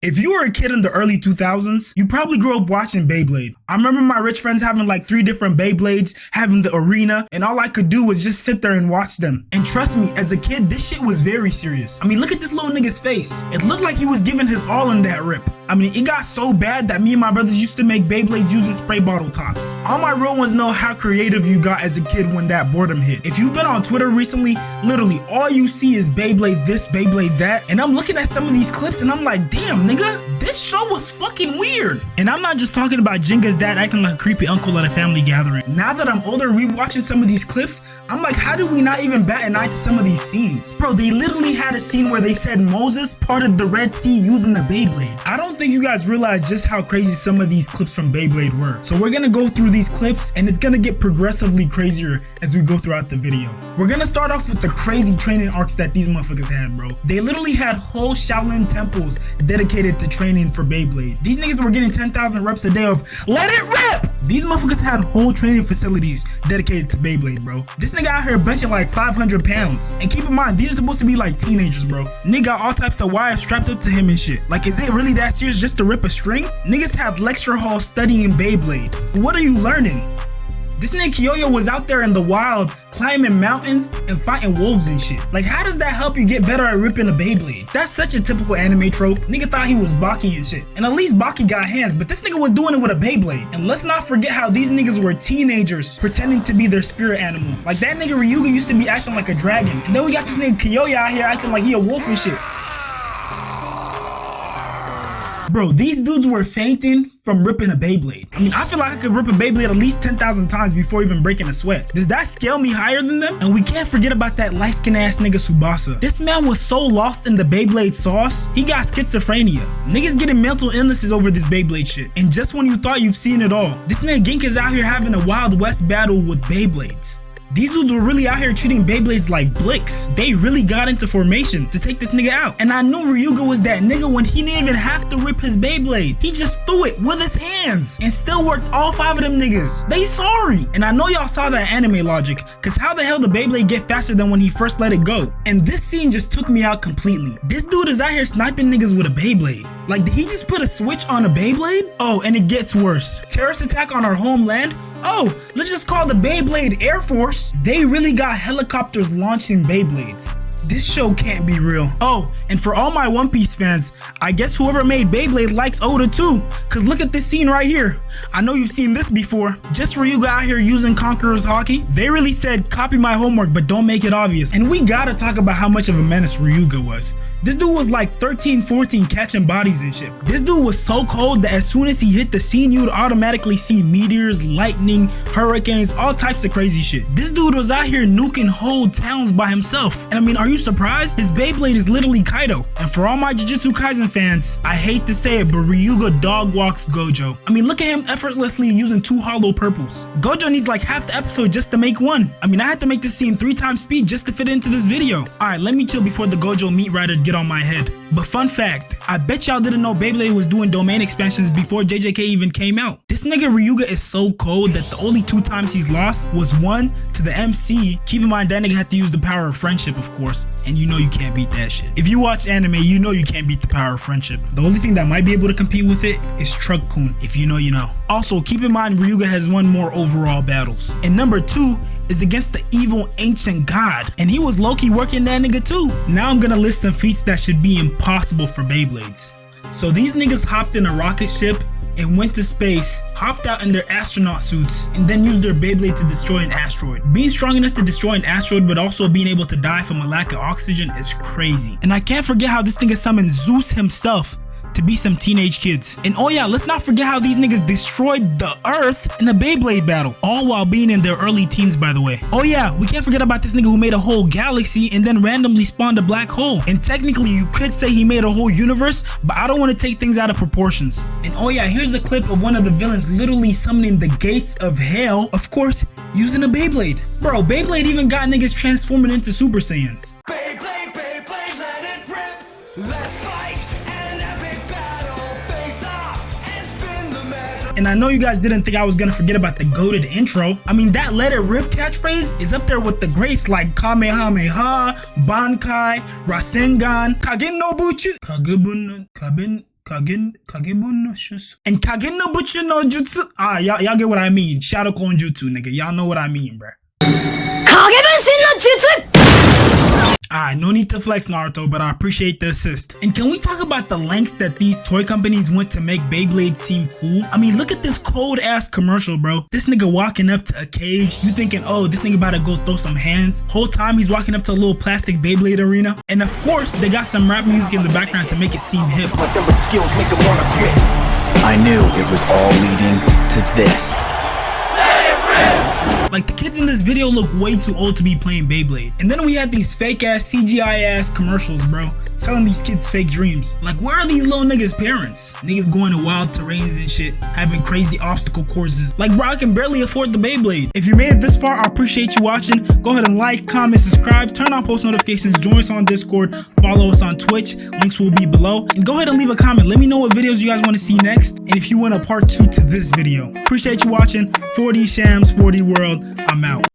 If you were a kid in the early 2000s, you probably grew up watching BeyBlade. I remember my rich friends having like 3 different BeyBlades, having the arena, and all I could do was just sit there and watch them. And trust me, as a kid, this shit was very serious. I mean, look at this little nigga's face. It looked like he was giving his all in that rip. I mean, it got so bad that me and my brothers used to make BeyBlades using spray bottle tops. All my real ones know how creative you got as a kid when that boredom hit. If you've been on Twitter recently, literally all you see is BeyBlade this, BeyBlade that. And I'm looking at some of these clips and I'm like, damn, nigga, this show was fucking weird. And I'm not just talking about Jenga's dad acting like a creepy uncle at a family gathering. Now that I'm older, rewatching some of these clips, I'm like, how did we not even bat an eye to some of these scenes? Bro, they literally had a scene where they said Moses parted the Red Sea using a BeyBlade. I don't think you guys realize just how crazy some of these clips from BeyBlade were. So we're gonna go through these clips and it's gonna get progressively crazier as we go throughout the video. We're gonna start off with the crazy training arcs that these motherfuckers had, bro. They literally had whole Shaolin temples dedicated to training for BeyBlade. These niggas were getting 10,000 reps a day of let it rip! These motherfuckers had whole training facilities dedicated to BeyBlade, bro. This nigga out here benching like 500 pounds. And keep in mind, these are supposed to be like teenagers, bro. Nigga got all types of wires strapped up to him and shit. Like, is it really that serious just to rip a string? Niggas had lecture halls studying BeyBlade. What are you learning? This nigga Kyoyo was out there in the wild, climbing mountains and fighting wolves and shit. Like, how does that help you get better at ripping a BeyBlade? That's such a typical anime trope. Nigga thought he was Baki and shit. And at least Baki got hands, but this nigga was doing it with a BeyBlade. And let's not forget how these niggas were teenagers pretending to be their spirit animal. Like, that nigga Ryuga used to be acting like a dragon. And then we got this nigga Kyoyo out here acting like he a wolf and shit. Bro, these dudes were fainting from ripping a BeyBlade. I mean, I feel like I could rip a BeyBlade at least 10,000 times before even breaking a sweat. Does that scale me higher than them? And we can't forget about that light-skinned ass nigga Tsubasa. This man was so lost in the BeyBlade sauce, he got schizophrenia. Niggas getting mental illnesses over this BeyBlade shit. And just when you thought you've seen it all, this nigga Gink is out here having a Wild West battle with BeyBlades. These dudes were really out here treating BeyBlades like blicks. They really got into formation to take this nigga out. And I knew Ryuga was that nigga when he didn't even have to rip his BeyBlade. He just threw it with his hands and still worked all 5 of them niggas. They sorry. And I know y'all saw that anime logic, cause how the hell did BeyBlade get faster than when he first let it go? And this scene just took me out completely. This dude is out here sniping niggas with a BeyBlade. Like, did he just put a switch on a BeyBlade? Oh, and it gets worse. Terrorist attack on our homeland? Oh, let's just call the BeyBlade Air Force. They really got helicopters launching BeyBlades. This show can't be real. Oh, and for all my One Piece fans, I guess whoever made BeyBlade likes Oda too, cause look at this scene right here. I know you've seen this before. Just Ryuga out here using Conqueror's Haki. They really said copy my homework but don't make it obvious. And we gotta talk about how much of a menace Ryuga was. This dude was like 13, 14 catching bodies and shit. This dude was so cold that as soon as he hit the scene, you would automatically see meteors, lightning, hurricanes, all types of crazy shit. This dude was out here nuking whole towns by himself. And I mean, are you surprised? His BeyBlade is literally Kaido. And for all my Jujutsu Kaisen fans, I hate to say it, but Ryuga dog walks Gojo. I mean, look at him effortlessly using 2 hollow purples. Gojo needs like half the episode just to make one. I mean, I had to make this scene 3 times speed just to fit into this video. Alright, let me chill before the Gojo meat riders get on my head. But fun fact, I bet y'all didn't know BeyBlade was doing domain expansions before JJK even came out. This nigga Ryuga is so cold that the only 2 times he's lost was 1 to the MC. Keep in mind that nigga had to use the power of friendship, of course, and you know you can't beat that shit. If you watch anime, you know you can't beat the power of friendship. The only thing that might be able to compete with it is Truck-kun. If you know, you know. Also, keep in mind Ryuga has won more overall battles. And number 2 is against the evil ancient god, and he was low-key working that nigga too. Now I'm gonna list some feats that should be impossible for BeyBlades. So these niggas hopped in a rocket ship and went to space, hopped out in their astronaut suits, and then used their BeyBlade to destroy an asteroid. Being strong enough to destroy an asteroid but also being able to die from a lack of oxygen is crazy. And I can't forget how this nigga summoned Zeus himself to be some teenage kids. And oh yeah, let's not forget how these niggas destroyed the earth in a BeyBlade battle, all while being in their early teens, by the way. Oh yeah, we can't forget about this nigga who made a whole galaxy and then randomly spawned a black hole. And technically you could say he made a whole universe, but I don't want to take things out of proportions. And oh yeah, here's a clip of one of the villains literally summoning the gates of hell, of course using a BeyBlade. Bro, BeyBlade even got niggas transforming into Super Saiyans. BeyBlade, BeyBlade, let it rip. Let's fight. And I know you guys didn't think I was gonna forget about the goated intro. I mean, that let it rip catchphrase is up there with the greats like Kamehameha, Bankai, Rasengan, Kagen no Buchu, Kagabun, Kabin, Kagebo no Shutsu. And Kage no Butcher no Jutsu. Y'all get what I mean. Shadow Clone Jutsu, nigga. Y'all know what I mean, bruh. No need to flex, Naruto, but I appreciate the assist. And can we talk about the lengths that these toy companies went to make Beyblade seem cool? I mean, look at this cold ass commercial, bro. This nigga walking up to a cage. You thinking, oh, this nigga about to go throw some hands. Whole time he's walking up to a little plastic Beyblade arena. And of course, they got some rap music in the background to make it seem hip. But them with skills make them wanna quit. I knew it was all leading to this. Like, the kids in this video look way too old to be playing Beyblade. And then we had these fake ass CGI ass commercials, bro, selling these kids fake dreams. Like, where are these little niggas' parents? Niggas going to wild terrains and shit, having crazy obstacle courses. Like, bro, I can barely afford the Beyblade. If you made it this far, I appreciate you watching. Go ahead and like, comment, subscribe, turn on post notifications, join us on Discord, follow us on Twitch, links will be below. And go ahead and leave a comment. Let me know what videos you guys want to see next, and if you want a part 2 to this video. Appreciate you watching. 4D Shams, 4D World. I'm out.